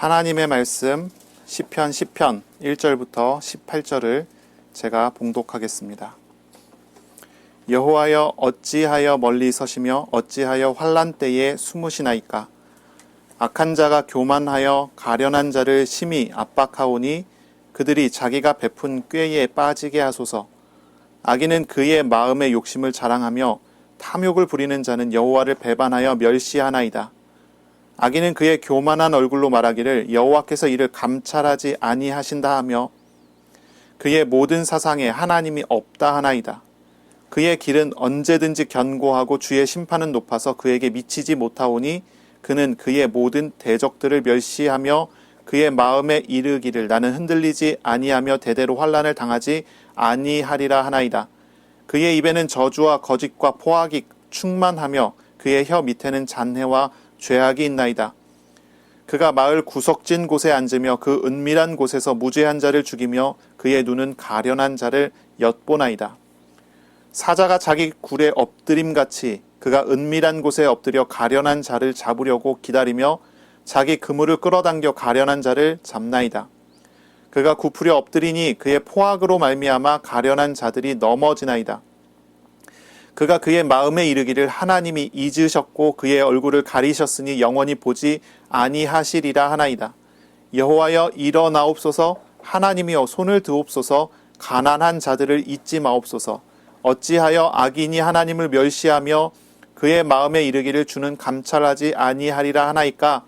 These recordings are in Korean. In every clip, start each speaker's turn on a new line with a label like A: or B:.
A: 하나님의 말씀 시편 10편 1절부터 18절을 제가 봉독하겠습니다. 여호와여 어찌하여 멀리 서시며 어찌하여 환난 때에 숨으시나이까. 악한 자가 교만하여 가련한 자를 심히 압박하오니 그들이 자기가 베푼 꾀에 빠지게 하소서. 악인은 그의 마음의 욕심을 자랑하며 탐욕을 부리는 자는 여호와를 배반하여 멸시하나이다. 악인은 그의 교만한 얼굴로 말하기를 여호와께서 이를 감찰하지 아니하신다 하며 그의 모든 사상에 하나님이 없다 하나이다. 그의 길은 언제든지 견고하고 주의 심판은 높아서 그에게 미치지 못하오니 그는 그의 모든 대적들을 멸시하며 그의 마음에 이르기를 나는 흔들리지 아니하며 대대로 환난을 당하지 아니하리라 하나이다. 그의 입에는 저주와 거짓과 포악이 충만하며 그의 혀 밑에는 잔해와 죄악이 있나이다. 그가 마을 구석진 곳에 앉으며 그 은밀한 곳에서 무죄한 자를 죽이며 그의 눈은 가련한 자를 엿보나이다. 사자가 자기 굴에 엎드림같이 그가 은밀한 곳에 엎드려 가련한 자를 잡으려고 기다리며 자기 그물을 끌어당겨 가련한 자를 잡나이다. 그가 굽으려 엎드리니 그의 포악으로 말미암아 가련한 자들이 넘어지나이다. 그가 그의 마음에 이르기를 하나님이 잊으셨고 그의 얼굴을 가리셨으니 영원히 보지 아니하시리라 하나이다. 여호와여 일어나옵소서. 하나님이여 손을 드옵소서. 가난한 자들을 잊지 마옵소서. 어찌하여 악인이 하나님을 멸시하며 그의 마음에 이르기를 주는 감찰하지 아니하리라 하나이까.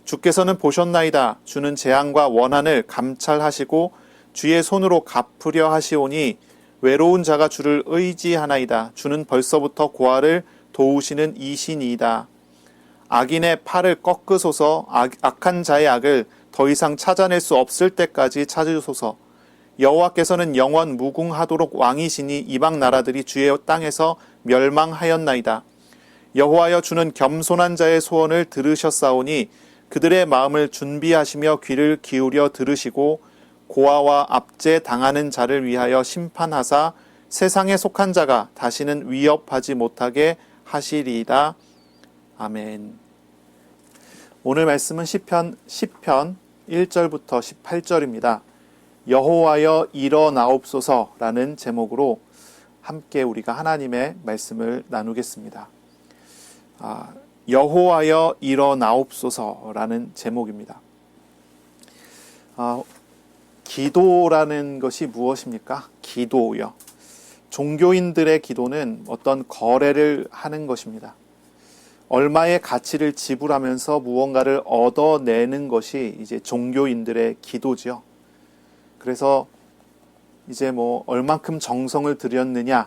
A: 주께서는 보셨나이다. 주는 재앙과 원한을 감찰하시고 주의 손으로 갚으려 하시오니 외로운 자가 주를 의지하나이다. 주는 벌써부터 고아를 도우시는 이신이다. 악인의 팔을 꺾으소서. 악한 자의 악을 더 이상 찾아낼 수 없을 때까지 찾으소서. 여호와께서는 영원 무궁하도록 왕이시니 이방 나라들이 주의 땅에서 멸망하였나이다. 여호와여 주는 겸손한 자의 소원을 들으셨사오니 그들의 마음을 준비하시며 귀를 기울여 들으시고 고아와 압제 당하는 자를 위하여 심판하사 세상에 속한 자가 다시는 위협하지 못하게 하시리이다. 아멘. 오늘 말씀은 시편 10편 1절부터 18절입니다. 여호와여 일어나옵소서라는 제목으로 함께 우리가 하나님의 말씀을 나누겠습니다. 여호와여 일어나옵소서라는 제목입니다. 기도라는 것이 무엇입니까? 기도요. 종교인들의 기도는 어떤 거래를 하는 것입니다. 얼마의 가치를 지불하면서 무언가를 얻어내는 것이 이제 종교인들의 기도지요. 그래서 이제 얼만큼 정성을 들였느냐,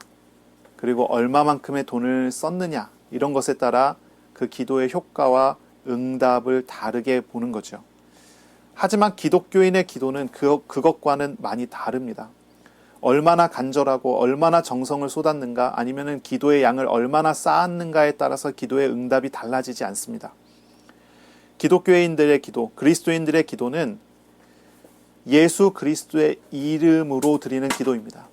A: 그리고 얼마만큼의 돈을 썼느냐, 이런 것에 따라 그 기도의 효과와 응답을 다르게 보는 거죠. 하지만 기독교인의 기도는 그것과는 많이 다릅니다. 얼마나 간절하고 얼마나 정성을 쏟았는가, 아니면은 기도의 양을 얼마나 쌓았는가에 따라서 기도의 응답이 달라지지 않습니다. 기독교인들의 기도, 그리스도인들의 기도는 예수 그리스도의 이름으로 드리는 기도입니다.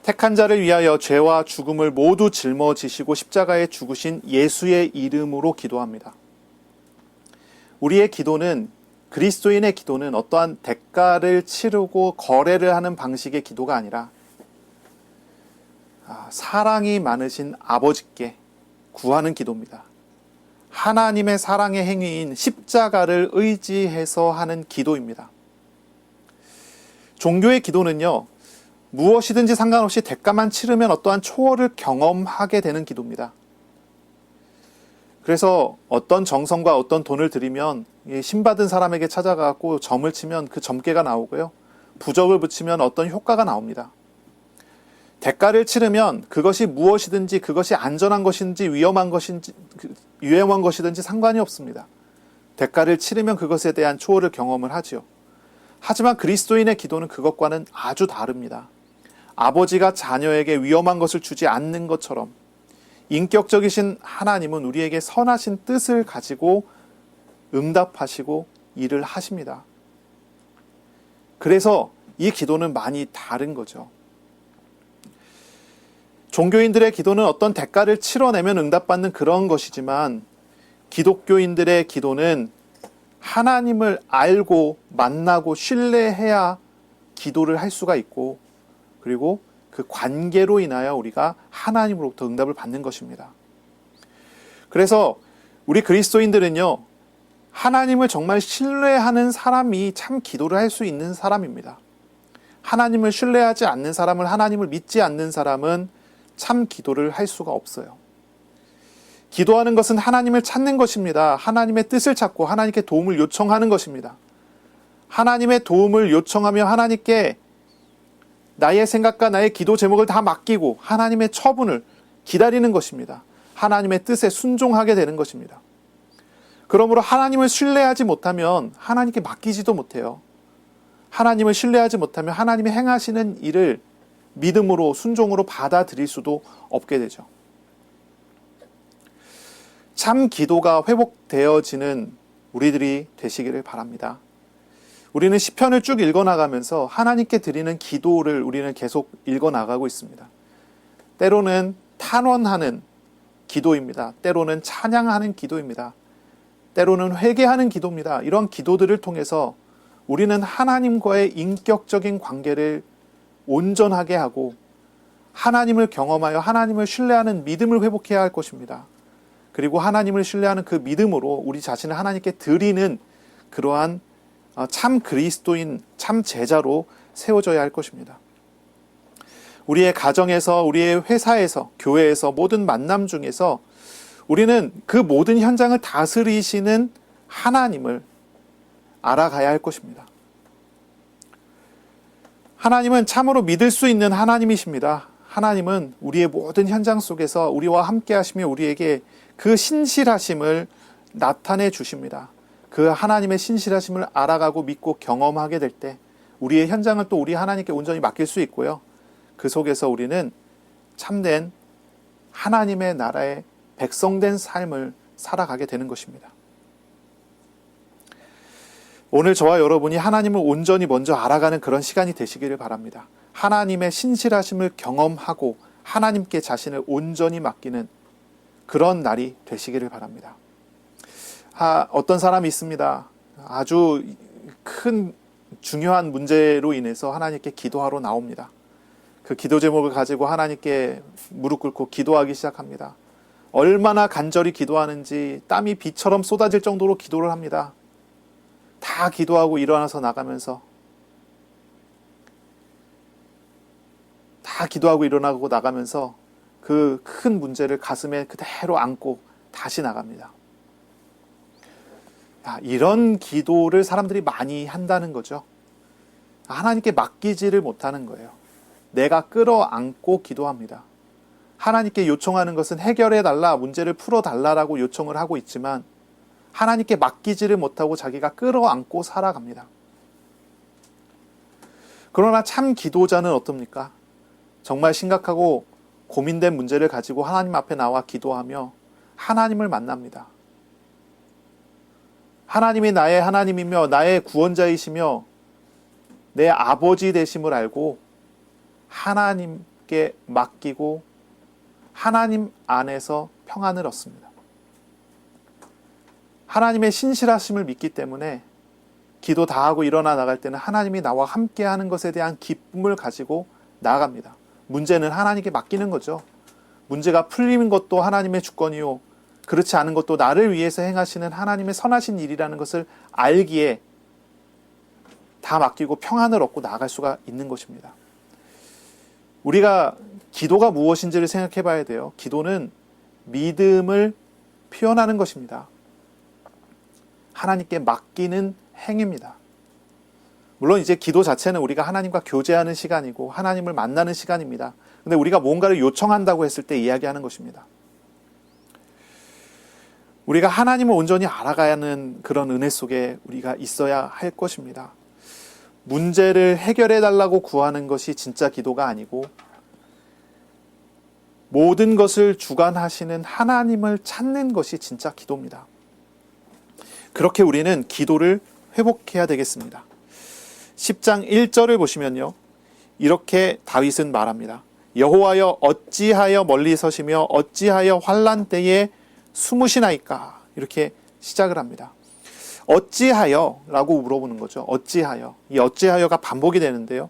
A: 택한 자를 위하여 죄와 죽음을 모두 짊어지시고 십자가에 죽으신 예수의 이름으로 기도합니다. 우리의 기도는, 그리스도인의 기도는 어떠한 대가를 치르고 거래를 하는 방식의 기도가 아니라 사랑이 많으신 아버지께 구하는 기도입니다. 하나님의 사랑의 행위인 십자가를 의지해서 하는 기도입니다. 종교의 기도는요, 무엇이든지 상관없이 대가만 치르면 어떠한 초월을 경험하게 되는 기도입니다. 그래서 어떤 정성과 어떤 돈을 들이면 신받은 사람에게 찾아가고 점을 치면 그 점괘가 나오고요. 부적을 붙이면 어떤 효과가 나옵니다. 대가를 치르면 그것이 무엇이든지, 그것이 안전한 것인지 위험한 것이든지 상관이 없습니다. 대가를 치르면 그것에 대한 초월을 경험을 하죠. 하지만 그리스도인의 기도는 그것과는 아주 다릅니다. 아버지가 자녀에게 위험한 것을 주지 않는 것처럼 인격적이신 하나님은 우리에게 선하신 뜻을 가지고 응답하시고 일을 하십니다. 그래서 이 기도는 많이 다른 거죠. 종교인들의 기도는 어떤 대가를 치러내면 응답받는 그런 것이지만 기독교인들의 기도는 하나님을 알고 만나고 신뢰해야 기도를 할 수가 있고, 그리고 그 관계로 인하여 우리가 하나님으로부터 응답을 받는 것입니다. 그래서 우리 그리스도인들은요, 하나님을 정말 신뢰하는 사람이 참 기도를 할 수 있는 사람입니다. 하나님을 신뢰하지 않는 사람을, 하나님을 믿지 않는 사람은 참 기도를 할 수가 없어요. 기도하는 것은 하나님을 찾는 것입니다. 하나님의 뜻을 찾고 하나님께 도움을 요청하는 것입니다. 하나님의 도움을 요청하며 하나님께 나의 생각과 나의 기도 제목을 다 맡기고 하나님의 처분을 기다리는 것입니다. 하나님의 뜻에 순종하게 되는 것입니다. 그러므로 하나님을 신뢰하지 못하면 하나님께 맡기지도 못해요. 하나님을 신뢰하지 못하면 하나님이 행하시는 일을 믿음으로 순종으로 받아들일 수도 없게 되죠. 참 기도가 회복되어지는 우리들이 되시기를 바랍니다. 우리는 시편을 쭉 읽어나가면서 하나님께 드리는 기도를 우리는 계속 읽어나가고 있습니다. 때로는 탄원하는 기도입니다. 때로는 찬양하는 기도입니다. 때로는 회개하는 기도입니다. 이런 기도들을 통해서 우리는 하나님과의 인격적인 관계를 온전하게 하고 하나님을 경험하여 하나님을 신뢰하는 믿음을 회복해야 할 것입니다. 그리고 하나님을 신뢰하는 그 믿음으로 우리 자신을 하나님께 드리는 그러한 참 그리스도인, 참 제자로 세워져야 할 것입니다. 우리의 가정에서, 우리의 회사에서, 교회에서, 모든 만남 중에서 우리는 그 모든 현장을 다스리시는 하나님을 알아가야 할 것입니다. 하나님은 참으로 믿을 수 있는 하나님이십니다. 하나님은 우리의 모든 현장 속에서 우리와 함께 하시며 우리에게 그 신실하심을 나타내 주십니다. 그 하나님의 신실하심을 알아가고 믿고 경험하게 될 때 우리의 현장을 또 우리 하나님께 온전히 맡길 수 있고요. 그 속에서 우리는 참된 하나님의 나라의 백성된 삶을 살아가게 되는 것입니다. 오늘 저와 여러분이 하나님을 온전히 먼저 알아가는 그런 시간이 되시기를 바랍니다. 하나님의 신실하심을 경험하고 하나님께 자신을 온전히 맡기는 그런 날이 되시기를 바랍니다. 어떤 사람이 있습니다. 아주 큰 중요한 문제로 인해서 하나님께 기도하러 나옵니다. 그 기도 제목을 가지고 하나님께 무릎 꿇고 기도하기 시작합니다. 얼마나 간절히 기도하는지 땀이 비처럼 쏟아질 정도로 기도를 합니다. 다 기도하고 일어나서 나가면서 그 큰 문제를 가슴에 그대로 안고 다시 나갑니다. 이런 기도를 사람들이 많이 한다는 거죠. 하나님께 맡기지를 못하는 거예요. 내가 끌어안고 기도합니다. 하나님께 요청하는 것은 해결해달라, 문제를 풀어달라라고 요청을 하고 있지만 하나님께 맡기지를 못하고 자기가 끌어안고 살아갑니다. 그러나 참 기도자는 어떻습니까? 정말 심각하고 고민된 문제를 가지고 하나님 앞에 나와 기도하며 하나님을 만납니다. 하나님이 나의 하나님이며 나의 구원자이시며 내 아버지 되심을 알고 하나님께 맡기고 하나님 안에서 평안을 얻습니다. 하나님의 신실하심을 믿기 때문에 기도 다 하고 일어나 나갈 때는 하나님이 나와 함께 하는 것에 대한 기쁨을 가지고 나아갑니다. 문제는 하나님께 맡기는 거죠. 문제가 풀리는 것도 하나님의 주권이요, 그렇지 않은 것도 나를 위해서 행하시는 하나님의 선하신 일이라는 것을 알기에 다 맡기고 평안을 얻고 나아갈 수가 있는 것입니다. 우리가 기도가 무엇인지를 생각해 봐야 돼요. 기도는 믿음을 표현하는 것입니다. 하나님께 맡기는 행위입니다. 물론 이제 기도 자체는 우리가 하나님과 교제하는 시간이고 하나님을 만나는 시간입니다. 근데 우리가 뭔가를 요청한다고 했을 때 이야기하는 것입니다. 우리가 하나님을 온전히 알아가야 하는 그런 은혜 속에 우리가 있어야 할 것입니다. 문제를 해결해 달라고 구하는 것이 진짜 기도가 아니고 모든 것을 주관하시는 하나님을 찾는 것이 진짜 기도입니다. 그렇게 우리는 기도를 회복해야 되겠습니다. 10장 1절을 보시면요, 이렇게 다윗은 말합니다. 여호와여 어찌하여 멀리 서시며 어찌하여 환난 때에 숨으시나이까. 이렇게 시작을 합니다. 어찌하여? 라고 물어보는 거죠. 어찌하여. 이 어찌하여가 반복이 되는데요.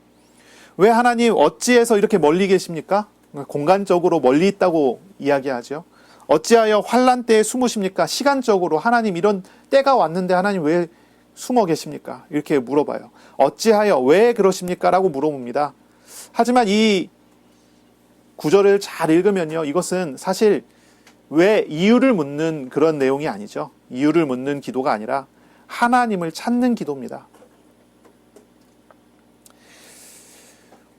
A: 왜 하나님 어찌해서 이렇게 멀리 계십니까? 공간적으로 멀리 있다고 이야기하죠. 어찌하여 환난 때에 숨으십니까? 시간적으로 하나님 이런 때가 왔는데 하나님 왜 숨어 계십니까? 이렇게 물어봐요. 어찌하여 왜 그러십니까? 라고 물어봅니다. 하지만 이 구절을 잘 읽으면요, 이것은 사실 왜 이유를 묻는 그런 내용이 아니죠. 이유를 묻는 기도가 아니라 하나님을 찾는 기도입니다.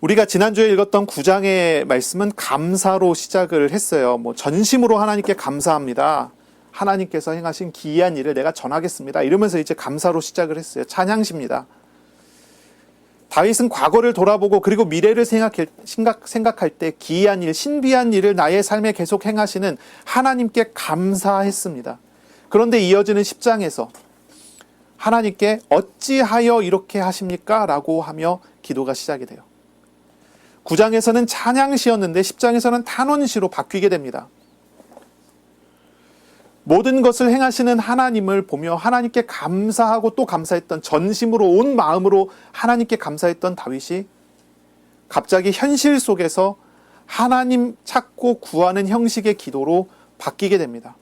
A: 우리가 지난주에 읽었던 9장의 말씀은 감사로 시작을 했어요. 전심으로 하나님께 감사합니다. 하나님께서 행하신 기이한 일을 내가 전하겠습니다. 이러면서 이제 감사로 시작을 했어요. 찬양시입니다. 다윗은 과거를 돌아보고 그리고 미래를 생각할 때 기이한 일, 신비한 일을 나의 삶에 계속 행하시는 하나님께 감사했습니다. 그런데 이어지는 10장에서 하나님께 어찌하여 이렇게 하십니까? 라고 하며 기도가 시작이 돼요. 9장에서는 찬양시였는데 10장에서는 탄원시로 바뀌게 됩니다. 모든 것을 행하시는 하나님을 보며 하나님께 감사하고 또 감사했던, 전심으로 온 마음으로 하나님께 감사했던 다윗이 갑자기 현실 속에서 하나님 찾고 구하는 형식의 기도로 바뀌게 됩니다.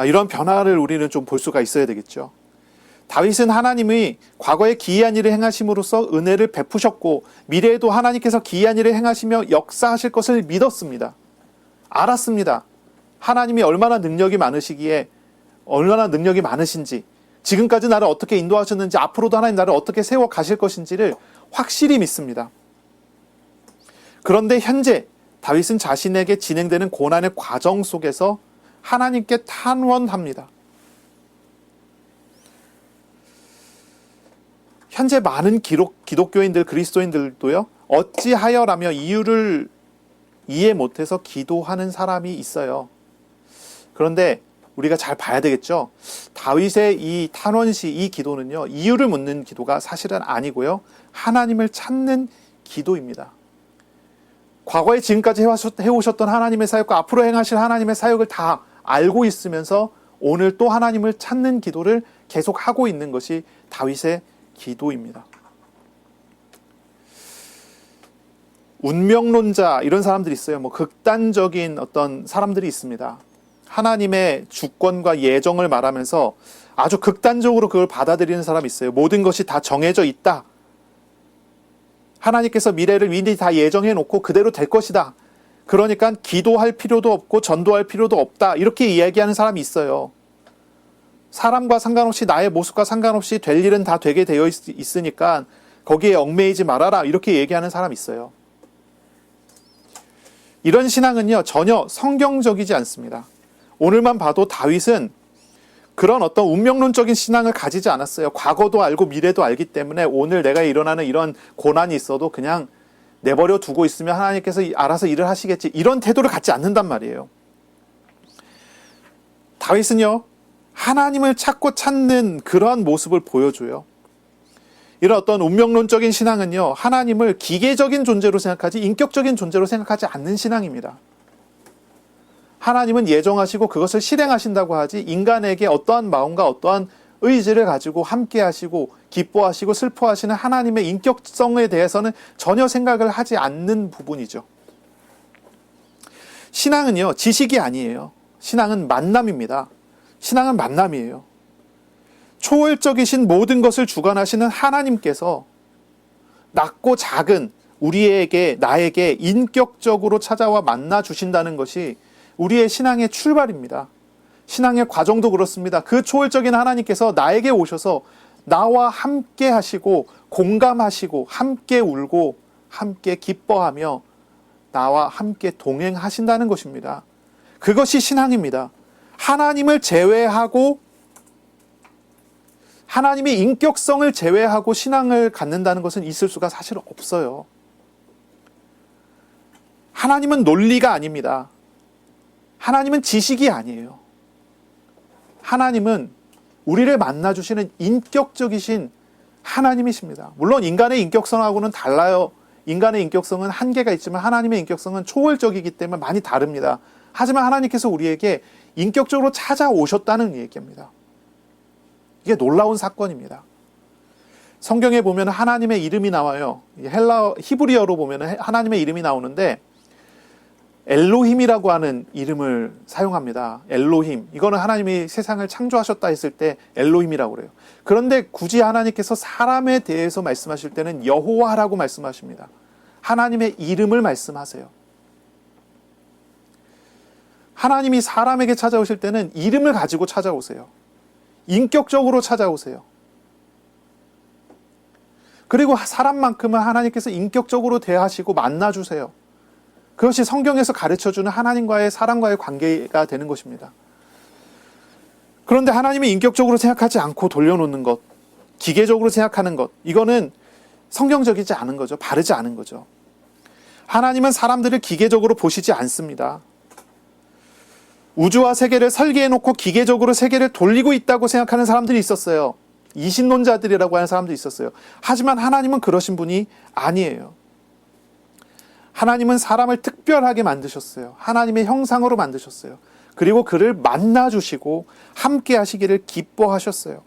A: 이런 변화를 우리는 좀 볼 수가 있어야 되겠죠. 다윗은 하나님이 과거에 기이한 일을 행하심으로써 은혜를 베푸셨고 미래에도 하나님께서 기이한 일을 행하시며 역사하실 것을 믿었습니다. 알았습니다. 하나님이 얼마나 능력이 많으시기에, 얼마나 능력이 많으신지, 지금까지 나를 어떻게 인도하셨는지, 앞으로도 하나님 나를 어떻게 세워 가실 것인지를 확실히 믿습니다. 그런데 현재 다윗은 자신에게 진행되는 고난의 과정 속에서 하나님께 탄원합니다. 현재 많은 기독교인들, 그리스도인들도요, 어찌하여라며 이유를 이해 못해서 기도하는 사람이 있어요. 그런데 우리가 잘 봐야 되겠죠. 다윗의 이 탄원시, 이 기도는요, 이유를 묻는 기도가 사실은 아니고요, 하나님을 찾는 기도입니다. 과거에 지금까지 해오셨던 하나님의 사역과 앞으로 행하실 하나님의 사역을 다 알고 있으면서 오늘 또 하나님을 찾는 기도를 계속 하고 있는 것이 다윗의 기도입니다. 운명론자, 이런 사람들이 있어요. 극단적인 어떤 사람들이 있습니다. 하나님의 주권과 예정을 말하면서 아주 극단적으로 그걸 받아들이는 사람이 있어요. 모든 것이 다 정해져 있다. 하나님께서 미래를 미리 다 예정해 놓고 그대로 될 것이다. 그러니까 기도할 필요도 없고 전도할 필요도 없다. 이렇게 이야기하는 사람이 있어요. 사람과 상관없이, 나의 모습과 상관없이 될 일은 다 되게 되어 있으니까 거기에 얽매이지 말아라. 이렇게 얘기하는 사람이 있어요. 이런 신앙은요, 전혀 성경적이지 않습니다. 오늘만 봐도 다윗은 그런 어떤 운명론적인 신앙을 가지지 않았어요. 과거도 알고 미래도 알기 때문에 오늘 내가 일어나는 이런 고난이 있어도 그냥 내버려 두고 있으면 하나님께서 알아서 일을 하시겠지, 이런 태도를 갖지 않는단 말이에요. 다윗은요, 하나님을 찾고 찾는 그러한 모습을 보여줘요. 이런 어떤 운명론적인 신앙은요, 하나님을 기계적인 존재로 생각하지 인격적인 존재로 생각하지 않는 신앙입니다. 하나님은 예정하시고 그것을 실행하신다고 하지 인간에게 어떠한 마음과 어떠한 의지를 가지고 함께 하시고 기뻐하시고 슬퍼하시는 하나님의 인격성에 대해서는 전혀 생각을 하지 않는 부분이죠. 신앙은요, 지식이 아니에요. 신앙은 만남입니다. 신앙은 만남이에요. 초월적이신 모든 것을 주관하시는 하나님께서 낮고 작은 우리에게, 나에게 인격적으로 찾아와 만나 주신다는 것이 우리의 신앙의 출발입니다. 신앙의 과정도 그렇습니다. 그 초월적인 하나님께서 나에게 오셔서 나와 함께 하시고 공감하시고 함께 울고 함께 기뻐하며 나와 함께 동행하신다는 것입니다. 그것이 신앙입니다. 하나님을 제외하고, 하나님의 인격성을 제외하고 신앙을 갖는다는 것은 있을 수가 사실 없어요. 하나님은 논리가 아닙니다. 하나님은 지식이 아니에요. 하나님은 우리를 만나주시는 인격적이신 하나님이십니다. 물론 인간의 인격성하고는 달라요. 인간의 인격성은 한계가 있지만 하나님의 인격성은 초월적이기 때문에 많이 다릅니다. 하지만 하나님께서 우리에게 인격적으로 찾아오셨다는 얘기입니다. 이게 놀라운 사건입니다. 성경에 보면 하나님의 이름이 나와요. 히브리어로 보면 하나님의 이름이 나오는데 엘로힘이라고 하는 이름을 사용합니다. 엘로힘. 이거는 하나님이 세상을 창조하셨다 했을 때 엘로힘이라고 그래요. 그런데 굳이 하나님께서 사람에 대해서 말씀하실 때는 여호와라고 말씀하십니다. 하나님의 이름을 말씀하세요. 하나님이 사람에게 찾아오실 때는 이름을 가지고 찾아오세요. 인격적으로 찾아오세요. 그리고 사람만큼은 하나님께서 인격적으로 대하시고 만나주세요. 그것이 성경에서 가르쳐주는 하나님과의 사람과의 관계가 되는 것입니다. 그런데 하나님이 인격적으로 생각하지 않고 돌려놓는 것, 기계적으로 생각하는 것, 이거는 성경적이지 않은 거죠. 바르지 않은 거죠. 하나님은 사람들을 기계적으로 보시지 않습니다. 우주와 세계를 설계해놓고 기계적으로 세계를 돌리고 있다고 생각하는 사람들이 있었어요. 이신론자들이라고 하는 사람도 있었어요. 하지만 하나님은 그러신 분이 아니에요. 하나님은 사람을 특별하게 만드셨어요. 하나님의 형상으로 만드셨어요. 그리고 그를 만나주시고 함께 하시기를 기뻐하셨어요.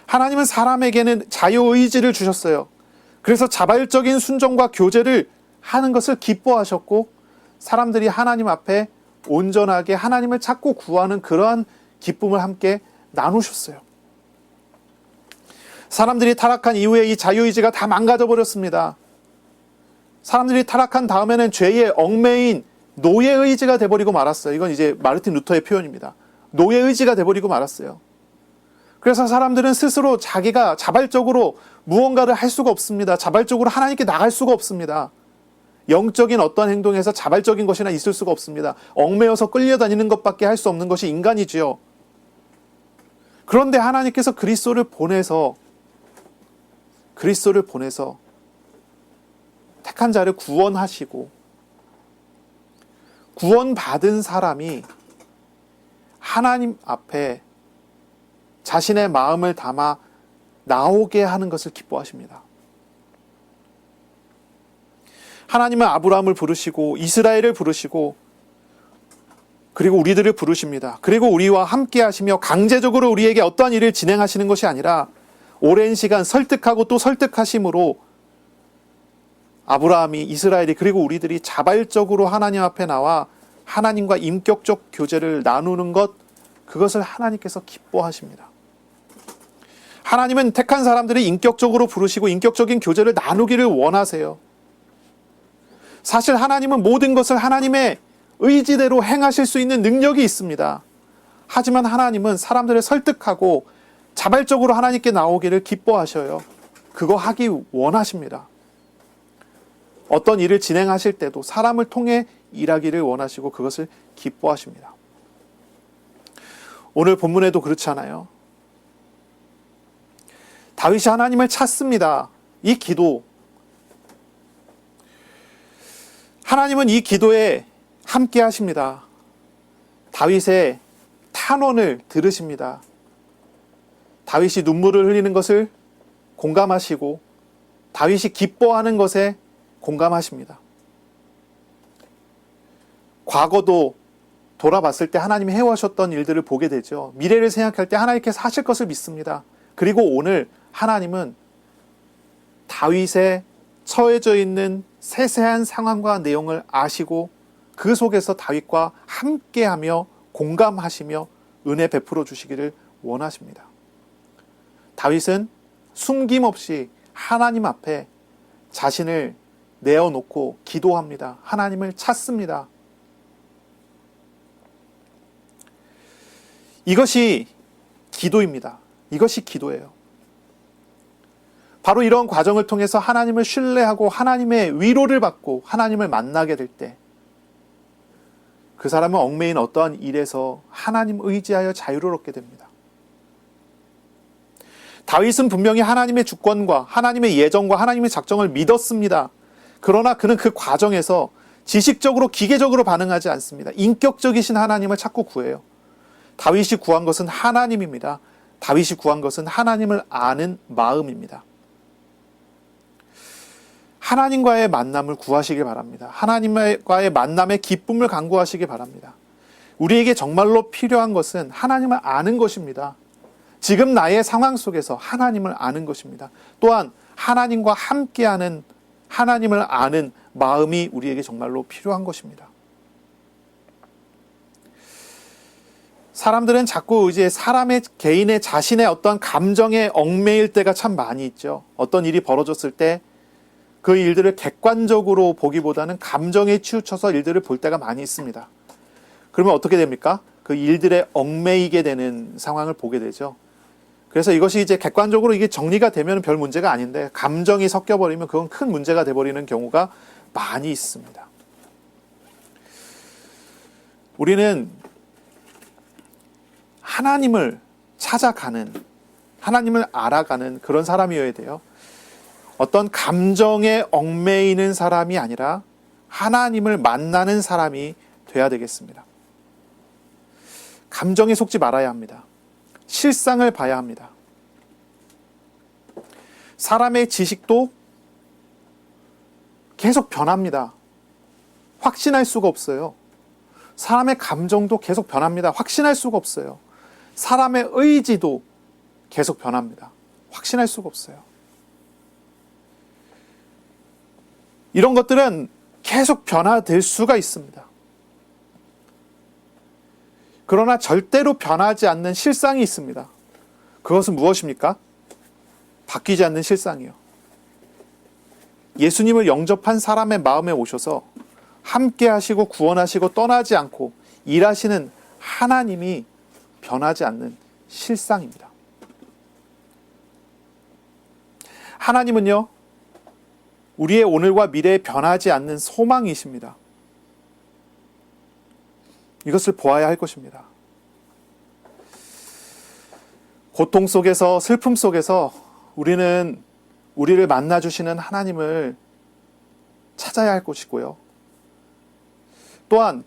A: 하나님은 사람에게는 자유의지를 주셨어요. 그래서 자발적인 순종과 교제를 하는 것을 기뻐하셨고 사람들이 하나님 앞에 온전하게 하나님을 찾고 구하는 그러한 기쁨을 함께 나누셨어요. 사람들이 타락한 이후에 이 자유의지가 다 망가져 버렸습니다. 사람들이 타락한 다음에는 죄의 얽매인 노예의지가 돼버리고 말았어요. 이건 이제 마르틴 루터의 표현입니다. 노예의지가 돼버리고 말았어요. 그래서 사람들은 스스로 자기가 자발적으로 무언가를 할 수가 없습니다. 자발적으로 하나님께 나갈 수가 없습니다. 영적인 어떤 행동에서 자발적인 것이나 있을 수가 없습니다. 얽매여서 끌려다니는 것밖에 할 수 없는 것이 인간이지요. 그런데 하나님께서 그리스도를 보내서 택한 자를 구원하시고 구원받은 사람이 하나님 앞에 자신의 마음을 담아 나오게 하는 것을 기뻐하십니다. 하나님은 아브라함을 부르시고 이스라엘을 부르시고 그리고 우리들을 부르십니다. 그리고 우리와 함께 하시며 강제적으로 우리에게 어떠한 일을 진행하시는 것이 아니라 오랜 시간 설득하고 또 설득하심으로 아브라함이 이스라엘이 그리고 우리들이 자발적으로 하나님 앞에 나와 하나님과 인격적 교제를 나누는 것, 그것을 하나님께서 기뻐하십니다. 하나님은 택한 사람들을 인격적으로 부르시고 인격적인 교제를 나누기를 원하세요. 사실 하나님은 모든 것을 하나님의 의지대로 행하실 수 있는 능력이 있습니다. 하지만 하나님은 사람들을 설득하고 자발적으로 하나님께 나오기를 기뻐하셔요. 그거 하기 원하십니다. 어떤 일을 진행하실 때도 사람을 통해 일하기를 원하시고 그것을 기뻐하십니다. 오늘 본문에도 그렇잖아요. 다윗이 하나님을 찾습니다. 이 기도. 하나님은 이 기도에 함께 하십니다. 다윗의 탄원을 들으십니다. 다윗이 눈물을 흘리는 것을 공감하시고 다윗이 기뻐하는 것에 공감하십니다. 과거도 돌아봤을 때 하나님이 해오셨던 일들을 보게 되죠. 미래를 생각할 때 하나님께서 하실 것을 믿습니다. 그리고 오늘 하나님은 다윗의 처해져 있는 세세한 상황과 내용을 아시고 그 속에서 다윗과 함께하며 공감하시며 은혜 베풀어 주시기를 원하십니다. 다윗은 숨김없이 하나님 앞에 자신을 내어놓고 기도합니다. 하나님을 찾습니다. 이것이 기도입니다. 이것이 기도예요. 바로 이런 과정을 통해서 하나님을 신뢰하고 하나님의 위로를 받고 하나님을 만나게 될 때 그 사람은 얽매인 어떠한 일에서 하나님 의지하여 자유를 얻게 됩니다. 다윗은 분명히 하나님의 주권과 하나님의 예정과 하나님의 작정을 믿었습니다. 그러나 그는 그 과정에서 지식적으로 기계적으로 반응하지 않습니다. 인격적이신 하나님을 찾고 구해요. 다윗이 구한 것은 하나님입니다. 다윗이 구한 것은 하나님을 아는 마음입니다. 하나님과의 만남을 구하시길 바랍니다. 하나님과의 만남의 기쁨을 간구하시길 바랍니다. 우리에게 정말로 필요한 것은 하나님을 아는 것입니다. 지금 나의 상황 속에서 하나님을 아는 것입니다. 또한 하나님과 함께하는 하나님을 아는 마음이 우리에게 정말로 필요한 것입니다. 사람들은 자꾸 이제 사람의 개인의 자신의 어떤 감정에 얽매일 때가 참 많이 있죠. 어떤 일이 벌어졌을 때 그 일들을 객관적으로 보기보다는 감정에 치우쳐서 일들을 볼 때가 많이 있습니다. 그러면 어떻게 됩니까? 그 일들에 얽매이게 되는 상황을 보게 되죠. 그래서 이것이 이제 객관적으로 이게 정리가 되면 별 문제가 아닌데 감정이 섞여버리면 그건 큰 문제가 돼버리는 경우가 많이 있습니다. 우리는 하나님을 찾아가는, 하나님을 알아가는 그런 사람이어야 돼요. 어떤 감정에 얽매이는 사람이 아니라 하나님을 만나는 사람이 돼야 되겠습니다. 감정에 속지 말아야 합니다. 실상을 봐야 합니다. 사람의 지식도 계속 변합니다. 확신할 수가 없어요. 사람의 감정도 계속 변합니다. 확신할 수가 없어요. 사람의 의지도 계속 변합니다. 확신할 수가 없어요. 이런 것들은 계속 변화될 수가 있습니다. 그러나 절대로 변하지 않는 실상이 있습니다. 그것은 무엇입니까? 바뀌지 않는 실상이요. 예수님을 영접한 사람의 마음에 오셔서 함께 하시고 구원하시고 떠나지 않고 일하시는 하나님이 변하지 않는 실상입니다. 하나님은요, 우리의 오늘과 미래에 변하지 않는 소망이십니다. 이것을 보아야 할 것입니다. 고통 속에서, 슬픔 속에서 우리는 우리를 만나주시는 하나님을 찾아야 할 것이고요. 또한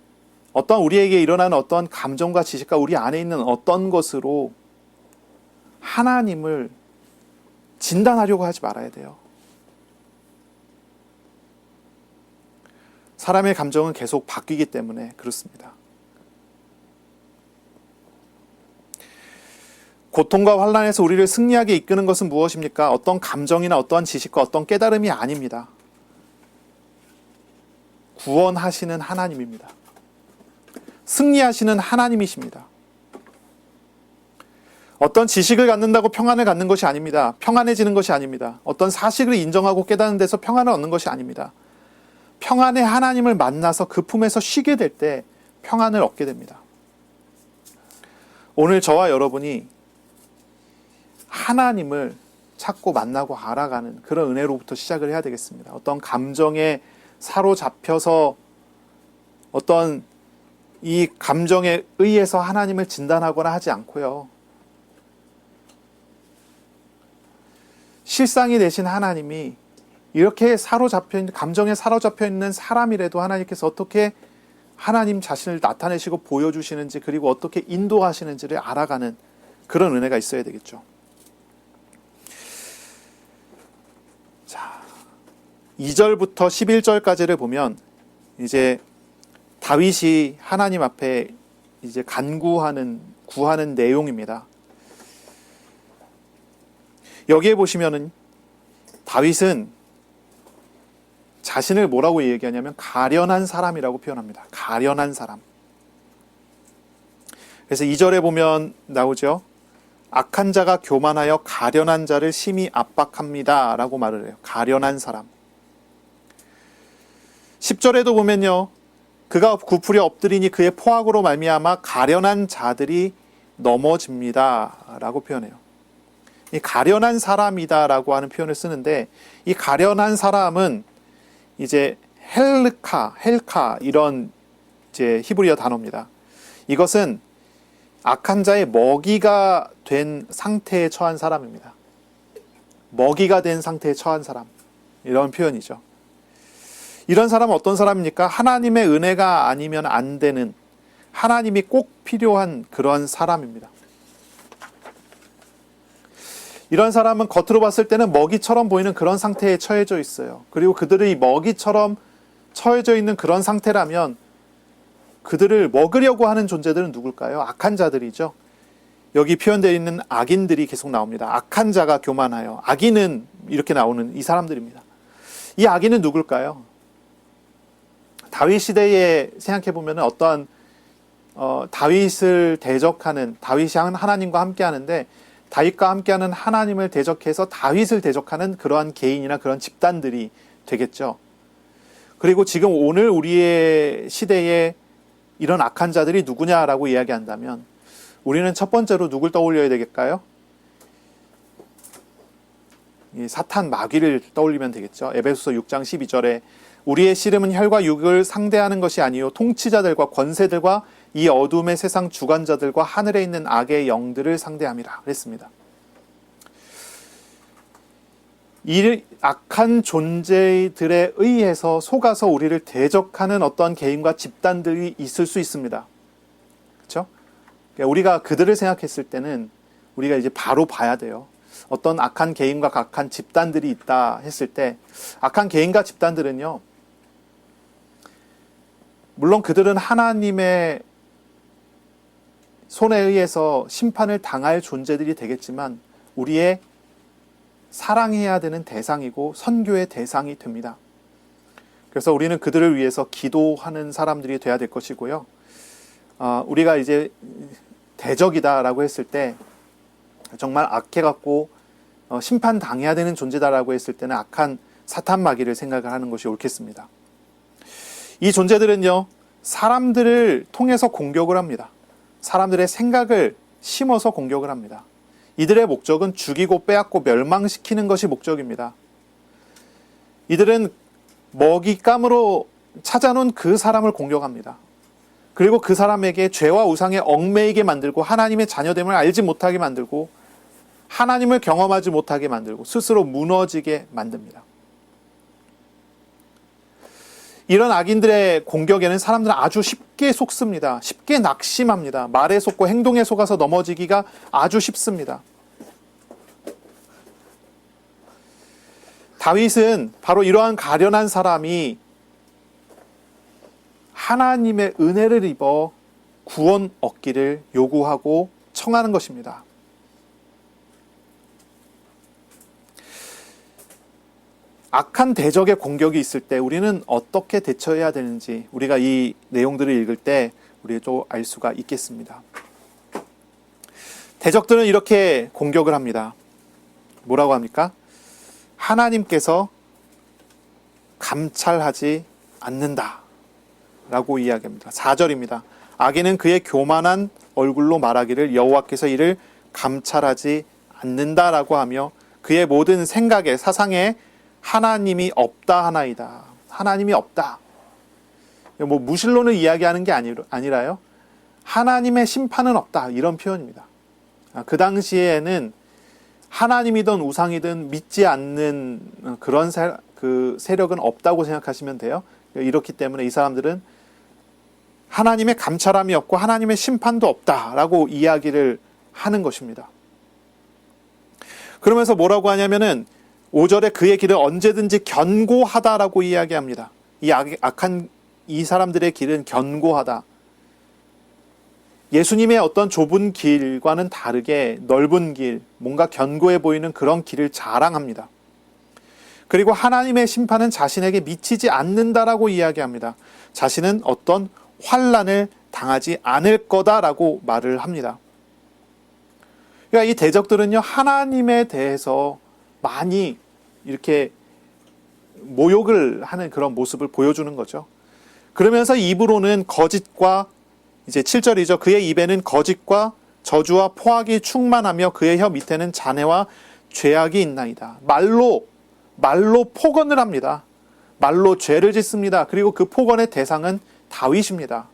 A: 어떤 우리에게 일어나는 어떤 감정과 지식과 우리 안에 있는 어떤 것으로 하나님을 진단하려고 하지 말아야 돼요. 사람의 감정은 계속 바뀌기 때문에 그렇습니다. 고통과 환난에서 우리를 승리하게 이끄는 것은 무엇입니까? 어떤 감정이나 어떠한 지식과 어떤 깨달음이 아닙니다. 구원하시는 하나님입니다. 승리하시는 하나님이십니다. 어떤 지식을 갖는다고 평안을 갖는 것이 아닙니다. 평안해지는 것이 아닙니다. 어떤 사실을 인정하고 깨닫는 데서 평안을 얻는 것이 아닙니다. 평안의 하나님을 만나서 그 품에서 쉬게 될 때 평안을 얻게 됩니다. 오늘 저와 여러분이 하나님을 찾고 만나고 알아가는 그런 은혜로부터 시작을 해야 되겠습니다. 어떤 감정에 사로잡혀서 어떤 이 감정에 의해서 하나님을 진단하거나 하지 않고요. 실상이 되신 하나님이 이렇게 감정에 사로잡혀 있는 사람이라도 하나님께서 어떻게 하나님 자신을 나타내시고 보여주시는지 그리고 어떻게 인도하시는지를 알아가는 그런 은혜가 있어야 되겠죠. 자, 2절부터 11절까지를 보면 이제 다윗이 하나님 앞에 이제 구하는 내용입니다. 여기에 보시면은 다윗은 자신을 뭐라고 얘기하냐면 가련한 사람이라고 표현합니다. 가련한 사람. 그래서 2절에 보면 나오죠. 악한 자가 교만하여 가련한 자를 심히 압박합니다 라고 말을 해요. 가련한 사람. 10절에도 보면요. 그가 굽으려 엎드리니 그의 포악으로 말미암아 가련한 자들이 넘어집니다 라고 표현해요. 이 가련한 사람이다라고 하는 표현을 쓰는데 이 가련한 사람은 이제 헬카 이런 이제 히브리어 단어입니다. 이것은 악한 자의 먹이가 된 상태에 처한 사람입니다. 먹이가 된 상태에 처한 사람 이런 표현이죠. 이런 사람은 어떤 사람입니까? 하나님의 은혜가 아니면 안 되는 하나님이 꼭 필요한 그런 사람입니다. 이런 사람은 겉으로 봤을 때는 먹이처럼 보이는 그런 상태에 처해져 있어요. 그리고 그들이 먹이처럼 처해져 있는 그런 상태라면 그들을 먹으려고 하는 존재들은 누굴까요? 악한 자들이죠. 여기 표현되어 있는 악인들이 계속 나옵니다. 악한 자가 교만하여. 악인은 이렇게 나오는 이 사람들입니다. 이 악인은 누굴까요? 다윗 시대에 생각해보면 어떠한 다윗을 대적하는, 다윗이 하나님과 함께 하는데 다윗과 함께하는 하나님을 대적해서 다윗을 대적하는 그러한 개인이나 그런 집단들이 되겠죠. 그리고 지금 오늘 우리의 시대에 이런 악한 자들이 누구냐라고 이야기한다면 우리는 첫 번째로 누굴 떠올려야 되겠까요? 이 사탄 마귀를 떠올리면 되겠죠. 에베소서 6장 12절에 우리의 씨름은 혈과 육을 상대하는 것이 아니요 통치자들과 권세들과 이 어둠의 세상 주관자들과 하늘에 있는 악의 영들을 상대함이라 그랬습니다. 이 악한 존재들에 의해서 속아서 우리를 대적하는 어떠한 개인과 집단들이 있을 수 있습니다. 그렇죠? 우리가 그들을 생각했을 때는 우리가 이제 바로 봐야 돼요. 어떤 악한 개인과 악한 집단들이 있다 했을 때 악한 개인과 집단들은요, 물론 그들은 하나님의 손에 의해서 심판을 당할 존재들이 되겠지만 우리의 사랑해야 되는 대상이고 선교의 대상이 됩니다. 그래서 우리는 그들을 위해서 기도하는 사람들이 돼야 될 것이고요. 우리가 이제 대적이다라고 했을 때 정말 악해갖고 심판당해야 되는 존재다라고 했을 때는 악한 사탄 마귀를 생각을 하는 것이 옳겠습니다. 이 존재들은요, 사람들을 통해서 공격을 합니다. 사람들의 생각을 심어서 공격을 합니다. 이들의 목적은 죽이고 빼앗고 멸망시키는 것이 목적입니다. 이들은 먹잇감으로 찾아놓은 그 사람을 공격합니다. 그리고 그 사람에게 죄와 우상에 얽매이게 만들고 하나님의 자녀됨을 알지 못하게 만들고 하나님을 경험하지 못하게 만들고 스스로 무너지게 만듭니다. 이런 악인들의 공격에는 사람들은 아주 쉽게 속습니다. 쉽게 낙심합니다. 말에 속고 행동에 속아서 넘어지기가 아주 쉽습니다. 다윗은 바로 이러한 가련한 사람이 하나님의 은혜를 입어 구원 얻기를 요구하고 청하는 것입니다. 악한 대적의 공격이 있을 때 우리는 어떻게 대처해야 되는지 우리가 이 내용들을 읽을 때 우리가 좀 알 수가 있겠습니다. 대적들은 이렇게 공격을 합니다. 뭐라고 합니까? 하나님께서 감찰하지 않는다 라고 이야기합니다. 4절입니다. 악인은 그의 교만한 얼굴로 말하기를 여호와께서 이를 감찰하지 않는다라고 하며 그의 모든 생각에 사상에 하나님이 없다 하나이다. 하나님이 없다. 뭐 무신론을 이야기하는 게 아니라요. 하나님의 심판은 없다. 이런 표현입니다. 그 당시에는 하나님이든 우상이든 믿지 않는 그런 세력은 없다고 생각하시면 돼요. 이렇기 때문에 이 사람들은 하나님의 감찰함이 없고 하나님의 심판도 없다라고 이야기를 하는 것입니다. 그러면서 뭐라고 하냐면은 5절에 그의 길은 언제든지 견고하다라고 이야기합니다. 이 악한 이 사람들의 길은 견고하다. 예수님의 어떤 좁은 길과는 다르게 넓은 길, 뭔가 견고해 보이는 그런 길을 자랑합니다. 그리고 하나님의 심판은 자신에게 미치지 않는다라고 이야기합니다. 자신은 어떤 환난을 당하지 않을 거다라고 말을 합니다. 그러니까 이 대적들은요, 하나님에 대해서 많이 이렇게 모욕을 하는 그런 모습을 보여주는 거죠. 그러면서 입으로는 거짓과 이제 7절이죠. 그의 입에는 거짓과 저주와 포악이 충만하며 그의 혀 밑에는 잔해와 죄악이 있나이다. 말로 폭언을 합니다. 말로 죄를 짓습니다. 그리고 그 폭언의 대상은 다윗입니다.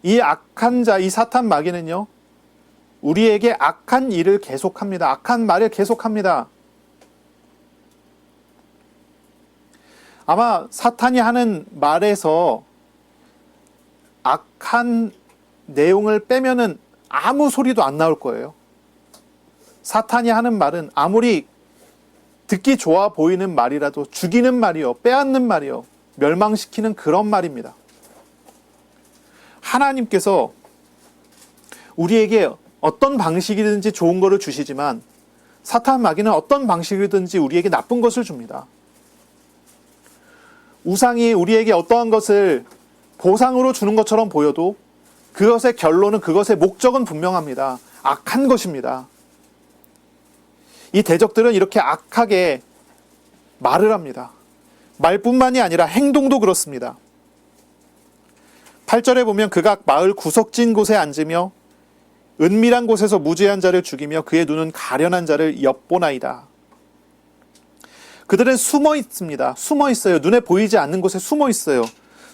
A: 이 악한 자, 이 사탄 마귀는요, 우리에게 악한 일을 계속합니다. 악한 말을 계속합니다. 아마 사탄이 하는 말에서 악한 내용을 빼면은 아무 소리도 안 나올 거예요. 사탄이 하는 말은 아무리 듣기 좋아 보이는 말이라도 죽이는 말이요, 빼앗는 말이요, 멸망시키는 그런 말입니다. 하나님께서 우리에게 어떤 방식이든지 좋은 것을 주시지만 사탄 마귀는 어떤 방식이든지 우리에게 나쁜 것을 줍니다. 우상이 우리에게 어떠한 것을 보상으로 주는 것처럼 보여도 그것의 결론은, 그것의 목적은 분명합니다. 악한 것입니다. 이 대적들은 이렇게 악하게 말을 합니다. 말뿐만이 아니라 행동도 그렇습니다. 8절에 보면 그가 마을 구석진 곳에 앉으며 은밀한 곳에서 무죄한 자를 죽이며 그의 눈은 가련한 자를 엿보나이다. 그들은 숨어 있습니다. 숨어 있어요. 눈에 보이지 않는 곳에 숨어 있어요.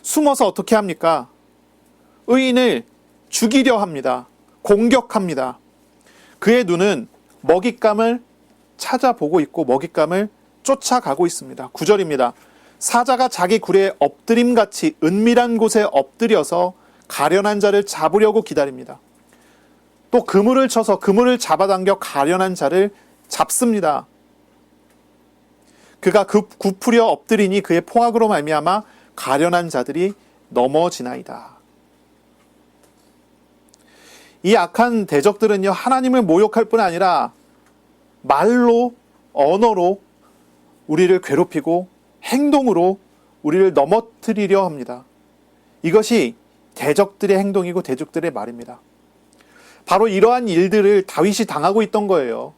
A: 숨어서 어떻게 합니까? 의인을 죽이려 합니다. 공격합니다. 그의 눈은 먹잇감을 찾아보고 있고 먹잇감을 쫓아가고 있습니다. 9절입니다. 사자가 자기 굴에 엎드림같이 은밀한 곳에 엎드려서 가련한 자를 잡으려고 기다립니다. 또 그물을 쳐서 그물을 잡아당겨 가련한 자를 잡습니다. 그가 굽으려 엎드리니 그의 포악으로 말미암아 가련한 자들이 넘어지나이다. 이 악한 대적들은요, 하나님을 모욕할 뿐 아니라 말로, 언어로 우리를 괴롭히고 행동으로 우리를 넘어뜨리려 합니다. 이것이 대적들의 행동이고 대적들의 말입니다. 바로 이러한 일들을 다윗이 당하고 있던 거예요.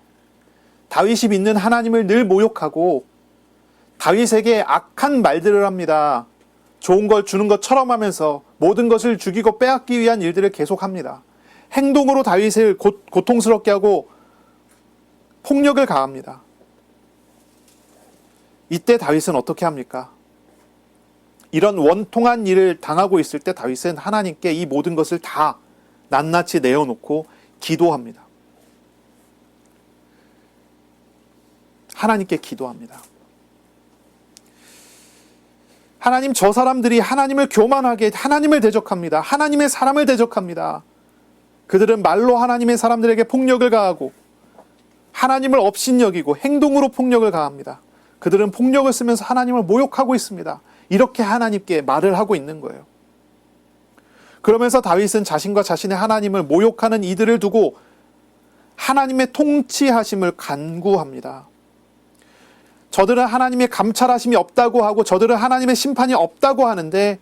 A: 다윗이 믿는 하나님을 늘 모욕하고 다윗에게 악한 말들을 합니다. 좋은 걸 주는 것처럼 하면서 모든 것을 죽이고 빼앗기 위한 일들을 계속합니다. 행동으로 다윗을 고통스럽게 하고 폭력을 가합니다. 이때 다윗은 어떻게 합니까? 이런 원통한 일을 당하고 있을 때 다윗은 하나님께 이 모든 것을 다 낱낱이 내어놓고 기도합니다. 하나님께 기도합니다. 하나님, 저 사람들이 하나님을 교만하게, 하나님을 대적합니다. 하나님의 사람을 대적합니다. 그들은 말로 하나님의 사람들에게 폭력을 가하고 하나님을 업신여기고 행동으로 폭력을 가합니다. 그들은 폭력을 쓰면서 하나님을 모욕하고 있습니다. 이렇게 하나님께 말을 하고 있는 거예요. 그러면서 다윗은 자신과 자신의 하나님을 모욕하는 이들을 두고 하나님의 통치하심을 간구합니다. 저들은 하나님의 감찰하심이 없다고 하고 저들은 하나님의 심판이 없다고 하는데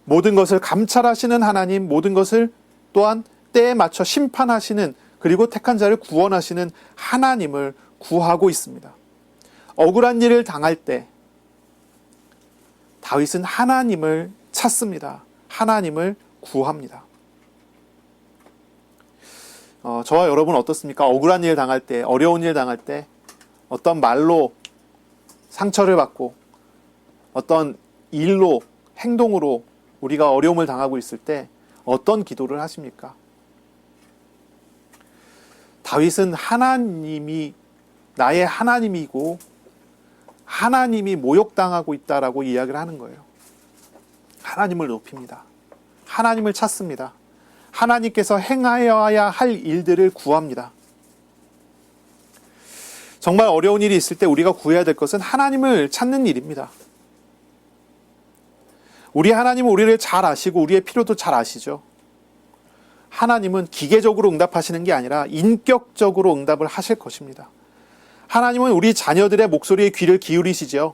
A: 모든 것을 감찰하시는 하나님, 모든 것을 또한 때에 맞춰 심판하시는, 그리고 택한 자를 구원하시는 하나님을 구하고 있습니다. 억울한 일을 당할 때 다윗은 하나님을 찾습니다. 하나님을 구합니다. 저와 여러분 어떻습니까? 억울한 일 당할 때, 어려운 일 당할 때 어떤 말로 상처를 받고 어떤 일로, 행동으로 우리가 어려움을 당하고 있을 때 어떤 기도를 하십니까? 다윗은 하나님이 나의 하나님이고 하나님이 모욕당하고 있다라고 이야기를 하는 거예요. 하나님을 높입니다. 하나님을 찾습니다. 하나님께서 행하여야 할 일들을 구합니다. 정말 어려운 일이 있을 때 우리가 구해야 될 것은 하나님을 찾는 일입니다. 우리 하나님은 우리를 잘 아시고 우리의 필요도 잘 아시죠. 하나님은 기계적으로 응답하시는 게 아니라 인격적으로 응답을 하실 것입니다. 하나님은 우리 자녀들의 목소리에 귀를 기울이시죠.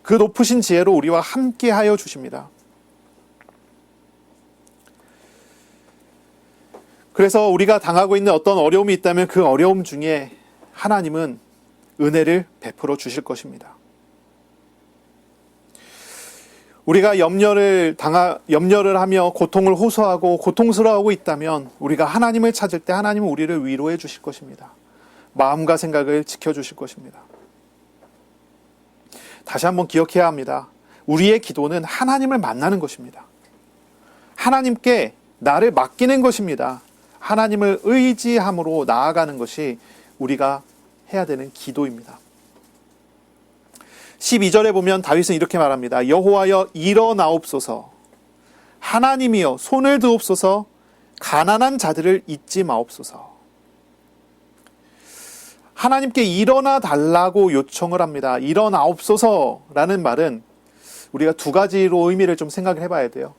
A: 그 높으신 지혜로 우리와 함께하여 주십니다. 그래서 우리가 당하고 있는 어떤 어려움이 있다면 그 어려움 중에 하나님은 은혜를 베풀어 주실 것입니다. 우리가 염려를 하며 고통을 호소하고 고통스러워하고 있다면 우리가 하나님을 찾을 때 하나님은 우리를 위로해 주실 것입니다. 마음과 생각을 지켜주실 것입니다. 다시 한번 기억해야 합니다. 우리의 기도는 하나님을 만나는 것입니다. 하나님께 나를 맡기는 것입니다. 하나님을 의지함으로 나아가는 것이 우리가 해야 되는 기도입니다. 12절에 보면 다윗은 이렇게 말합니다. 여호와여 일어나옵소서, 하나님이여 손을 드옵소서, 가난한 자들을 잊지 마옵소서. 하나님께 일어나 달라고 요청을 합니다. 일어나옵소서라는 말은 우리가 두 가지로 의미를 좀 생각을 해봐야 돼요.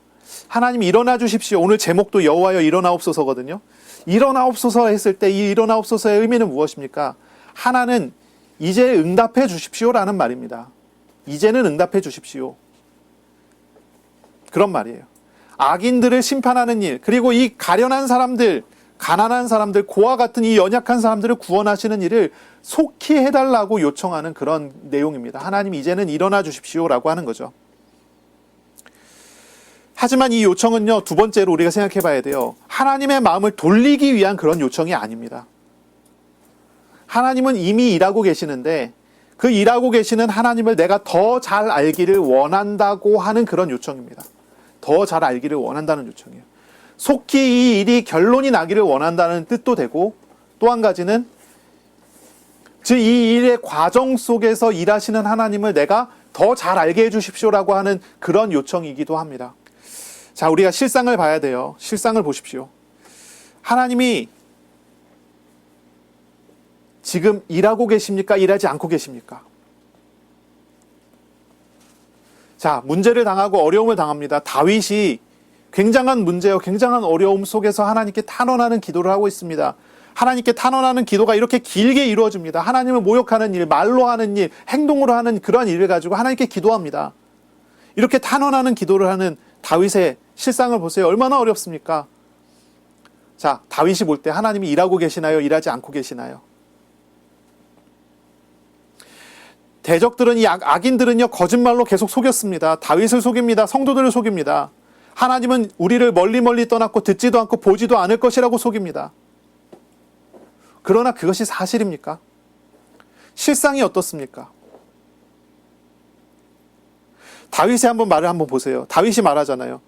A: 하나님 일어나 주십시오. 오늘 제목도 여호와여 일어나옵소서거든요. 일어나옵소서 했을 때 이 일어나옵소서의 의미는 무엇입니까? 하나는 이제 응답해 주십시오라는 말입니다. 이제는 응답해 주십시오. 그런 말이에요. 악인들을 심판하는 일, 그리고 이 가련한 사람들, 가난한 사람들, 고와 같은 이 연약한 사람들을 구원하시는 일을 속히 해달라고 요청하는 그런 내용입니다. 하나님 이제는 일어나 주십시오라고 하는 거죠. 하지만 이 요청은요, 두 번째로 우리가 생각해 봐야 돼요. 하나님의 마음을 돌리기 위한 그런 요청이 아닙니다. 하나님은 이미 일하고 계시는데 그 일하고 계시는 하나님을 내가 더 잘 알기를 원한다고 하는 그런 요청입니다. 더 잘 알기를 원한다는 요청이에요. 속히 이 일이 결론이 나기를 원한다는 뜻도 되고, 또 한 가지는 즉 이 일의 과정 속에서 일하시는 하나님을 내가 더 잘 알게 해주십시오라고 하는 그런 요청이기도 합니다. 자, 우리가 실상을 봐야 돼요. 실상을 보십시오. 하나님이 지금 일하고 계십니까? 일하지 않고 계십니까? 자, 문제를 당하고 어려움을 당합니다. 다윗이 굉장한 문제요, 굉장한 어려움 속에서 하나님께 탄원하는 기도를 하고 있습니다. 하나님께 탄원하는 기도가 이렇게 길게 이루어집니다. 하나님을 모욕하는 일, 말로 하는 일, 행동으로 하는 그러한 일을 가지고 하나님께 기도합니다. 이렇게 탄원하는 기도를 하는 다윗의 실상을 보세요. 얼마나 어렵습니까? 자, 다윗이 볼 때 하나님이 일하고 계시나요? 일하지 않고 계시나요? 대적들은, 이 악인들은요, 거짓말로 계속 속였습니다. 다윗을 속입니다. 성도들을 속입니다. 하나님은 우리를 멀리 떠났고 듣지도 않고 보지도 않을 것이라고 속입니다. 그러나 그것이 사실입니까? 실상이 어떻습니까? 다윗의 말을 한번 보세요. 다윗이 말하잖아요.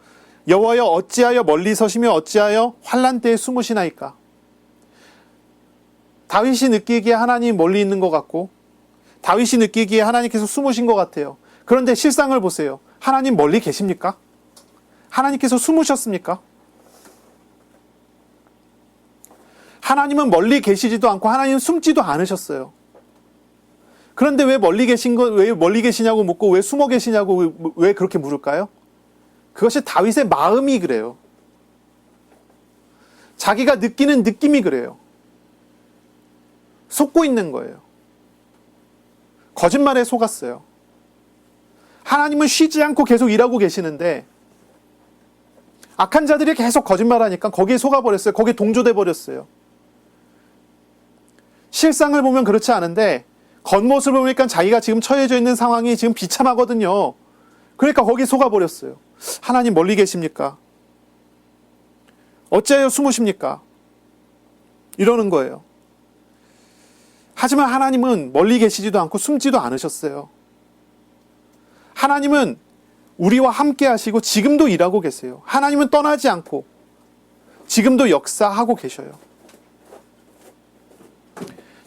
A: 여호와여 어찌하여 멀리 서시며 어찌하여 환난 때에 숨으시나이까? 다윗이 느끼기에 하나님이 멀리 있는 것 같고, 다윗이 느끼기에 하나님께서 숨으신 것 같아요. 그런데 실상을 보세요. 하나님 멀리 계십니까? 하나님께서 숨으셨습니까? 하나님은 멀리 계시지도 않고 하나님은 숨지도 않으셨어요. 그런데 왜 멀리 계시냐고 묻고 왜 숨어 계시냐고 왜 그렇게 물을까요? 그것이 다윗의 마음이 그래요. 자기가 느끼는 느낌이 그래요. 속고 있는 거예요. 거짓말에 속았어요. 하나님은 쉬지 않고 계속 일하고 계시는데 악한 자들이 계속 거짓말하니까 거기에 속아버렸어요. 거기에 동조돼 버렸어요. 실상을 보면 그렇지 않은데 겉모습을 보니까 자기가 지금 처해져 있는 상황이 지금 비참하거든요. 그러니까 거기에 속아버렸어요. 하나님 멀리 계십니까? 어찌하여 숨으십니까? 이러는 거예요. 하지만 하나님은 멀리 계시지도 않고 숨지도 않으셨어요. 하나님은 우리와 함께 하시고 지금도 일하고 계세요. 하나님은 떠나지 않고 지금도 역사하고 계셔요.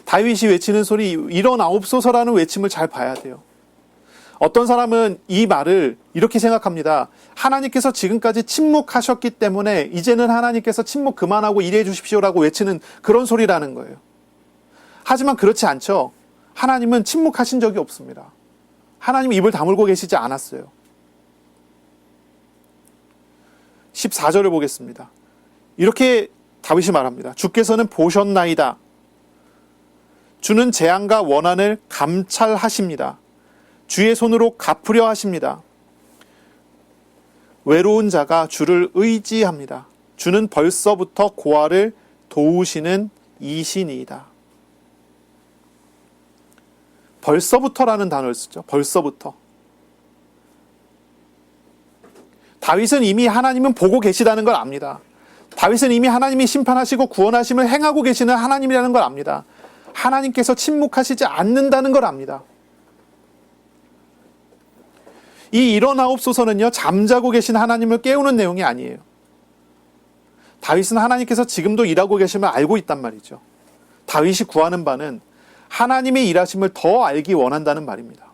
A: 다윗이 외치는 소리, 일어나옵소서라는 외침을 잘 봐야 돼요. 어떤 사람은 이 말을 이렇게 생각합니다. 하나님께서 지금까지 침묵하셨기 때문에 이제는 하나님께서 침묵 그만하고 일해 주십시오라고 외치는 그런 소리라는 거예요. 하지만 그렇지 않죠. 하나님은 침묵하신 적이 없습니다. 하나님은 입을 다물고 계시지 않았어요. 14절을 보겠습니다. 이렇게 다윗이 말합니다. 주께서는 보셨나이다. 주는 재앙과 원한을 감찰하십니다. 주의 손으로 갚으려 하십니다. 외로운 자가 주를 의지합니다. 주는 벌써부터 고아를 도우시는 이신이다. 벌써부터라는 단어를 쓰죠. 벌써부터. 다윗은 이미 하나님은 보고 계시다는 걸 압니다. 다윗은 이미 하나님이 심판하시고 구원하심을 행하고 계시는 하나님이라는 걸 압니다. 하나님께서 침묵하시지 않는다는 걸 압니다. 이 일어나옵소서는요, 잠자고 계신 하나님을 깨우는 내용이 아니에요. 다윗은 하나님께서 지금도 일하고 계심을 알고 있단 말이죠. 다윗이 구하는 바는 하나님의 일하심을 더 알기 원한다는 말입니다.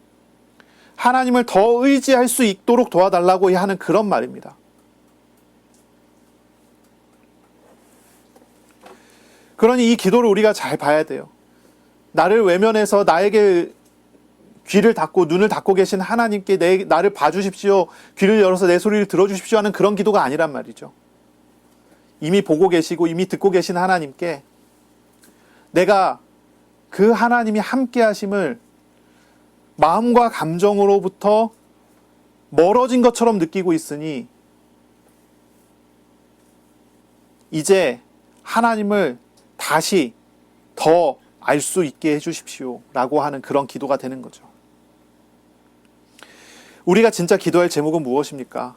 A: 하나님을 더 의지할 수 있도록 도와달라고 하는 그런 말입니다. 그러니 이 기도를 우리가 잘 봐야 돼요. 나를 외면해서 나에게 귀를 닫고 눈을 닫고 계신 하나님께 나를 봐주십시오, 귀를 열어서 내 소리를 들어주십시오 하는 그런 기도가 아니란 말이죠. 이미 보고 계시고 이미 듣고 계신 하나님께 내가 그 하나님이 함께 하심을 마음과 감정으로부터 멀어진 것처럼 느끼고 있으니 이제 하나님을 다시 더 알 수 있게 해주십시오 라고 하는 그런 기도가 되는 거죠. 우리가 진짜 기도할 제목은 무엇입니까?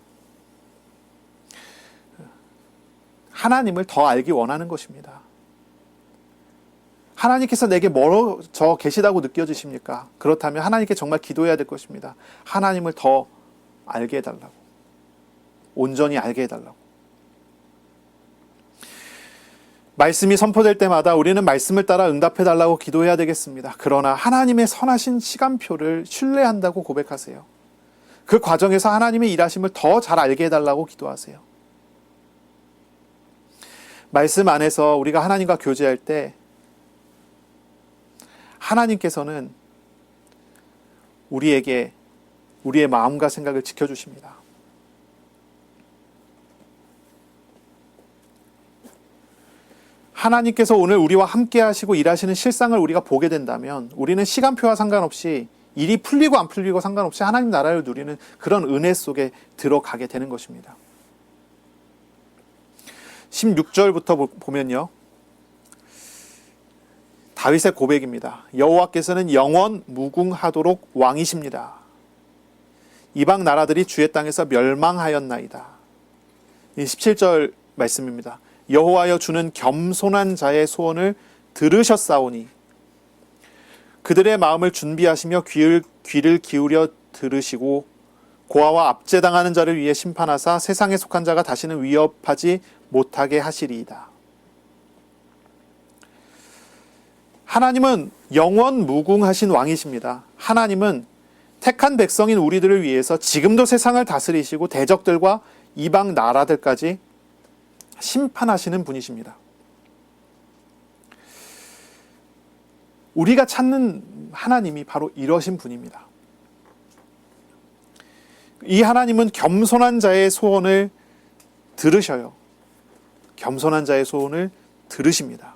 A: 하나님을 더 알기 원하는 것입니다. 하나님께서 내게 멀어져 계시다고 느껴지십니까? 그렇다면 하나님께 정말 기도해야 될 것입니다. 하나님을 더 알게 해달라고, 온전히 알게 해달라고. 말씀이 선포될 때마다 우리는 말씀을 따라 응답해달라고 기도해야 되겠습니다. 그러나 하나님의 선하신 시간표를 신뢰한다고 고백하세요. 그 과정에서 하나님의 일하심을 더 잘 알게 해달라고 기도하세요. 말씀 안에서 우리가 하나님과 교제할 때 하나님께서는 우리에게 우리의 마음과 생각을 지켜주십니다. 하나님께서 오늘 우리와 함께 하시고 일하시는 실상을 우리가 보게 된다면 우리는 시간표와 상관없이, 일이 풀리고 안 풀리고 상관없이 하나님 나라를 누리는 그런 은혜 속에 들어가게 되는 것입니다. 16절부터 보면요, 다윗의 고백입니다. 여호와께서는 영원 무궁하도록 왕이십니다. 이방 나라들이 주의 땅에서 멸망하였나이다. 이 17절 말씀입니다. 여호와여, 주는 겸손한 자의 소원을 들으셨사오니 그들의 마음을 준비하시며 귀를 기울여 들으시고 고아와 압제당하는 자를 위해 심판하사 세상에 속한 자가 다시는 위협하지 못하게 하시리이다. 하나님은 영원 무궁하신 왕이십니다. 하나님은 택한 백성인 우리들을 위해서 지금도 세상을 다스리시고 대적들과 이방 나라들까지 심판하시는 분이십니다. 우리가 찾는 하나님이 바로 이러신 분입니다. 이 하나님은 겸손한 자의 소원을 들으셔요. 겸손한 자의 소원을 들으십니다.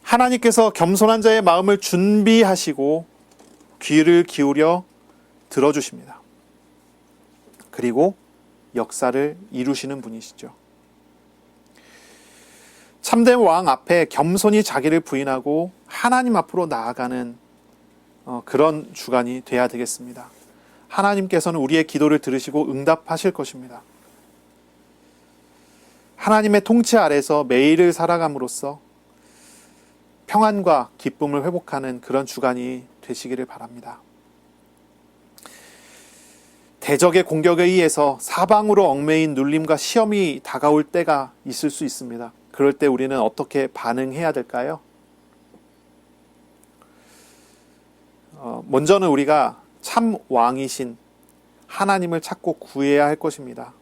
A: 하나님께서 겸손한 자의 마음을 준비하시고 귀를 기울여 들어주십니다. 그리고 역사를 이루시는 분이시죠. 참된 왕 앞에 겸손히 자기를 부인하고 하나님 앞으로 나아가는 그런 주간이 돼야 되겠습니다. 하나님께서는 우리의 기도를 들으시고 응답하실 것입니다. 하나님의 통치 아래서 매일을 살아감으로써 평안과 기쁨을 회복하는 그런 주간이 되시기를 바랍니다. 대적의 공격에 의해서 사방으로 얽매인 눌림과 시험이 다가올 때가 있을 수 있습니다. 그럴 때 우리는 어떻게 반응해야 될까요? 먼저는 우리가 참 왕이신 하나님을 찾고 구해야 할 것입니다.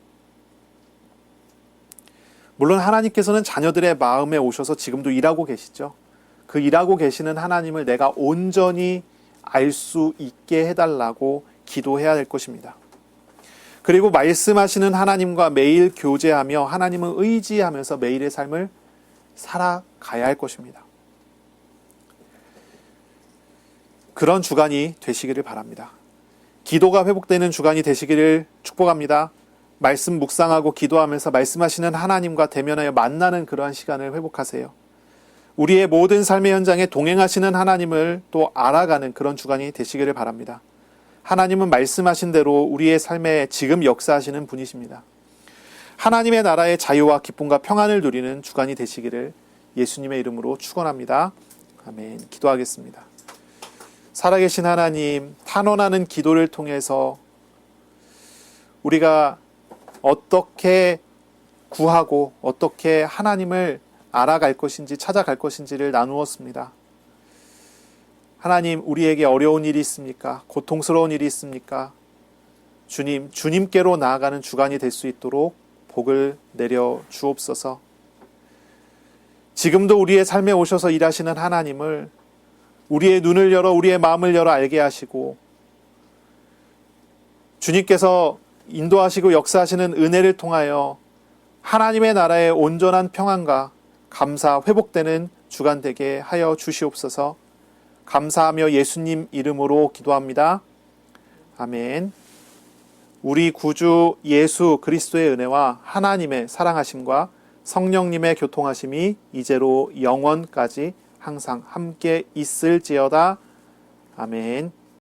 A: 물론 하나님께서는 자녀들의 마음에 오셔서 지금도 일하고 계시죠. 그 일하고 계시는 하나님을 내가 온전히 알 수 있게 해달라고 기도해야 될 것입니다. 그리고 말씀하시는 하나님과 매일 교제하며 하나님을 의지하면서 매일의 삶을 살아가야 할 것입니다. 그런 주간이 되시기를 바랍니다. 기도가 회복되는 주간이 되시기를 축복합니다. 말씀 묵상하고 기도하면서 말씀하시는 하나님과 대면하여 만나는 그러한 시간을 회복하세요. 우리의 모든 삶의 현장에 동행하시는 하나님을 또 알아가는 그런 주간이 되시기를 바랍니다. 하나님은 말씀하신 대로 우리의 삶에 지금 역사하시는 분이십니다. 하나님의 나라의 자유와 기쁨과 평안을 누리는 주간이 되시기를 예수님의 이름으로 축원합니다. 아멘. 기도하겠습니다. 살아계신 하나님, 탄원하는 기도를 통해서 우리가 어떻게 구하고 어떻게 하나님을 알아갈 것인지 찾아갈 것인지를 나누었습니다. 하나님, 우리에게 어려운 일이 있습니까? 고통스러운 일이 있습니까? 주님, 주님께로 나아가는 주간이 될 수 있도록 복을 내려 주옵소서. 지금도 우리의 삶에 오셔서 일하시는 하나님을 우리의 눈을 열어 우리의 마음을 열어 알게 하시고 주님께서 인도하시고 역사하시는 은혜를 통하여 하나님의 나라의 온전한 평안과 감사 회복되는 주간 되게 하여 주시옵소서. 감사하며 예수님 이름으로 기도합니다. 아멘. 우리 구주 예수 그리스도의 은혜와 하나님의 사랑하심과 성령님의 교통하심이 이제로 영원까지 항상 함께 있을지어다. 아멘.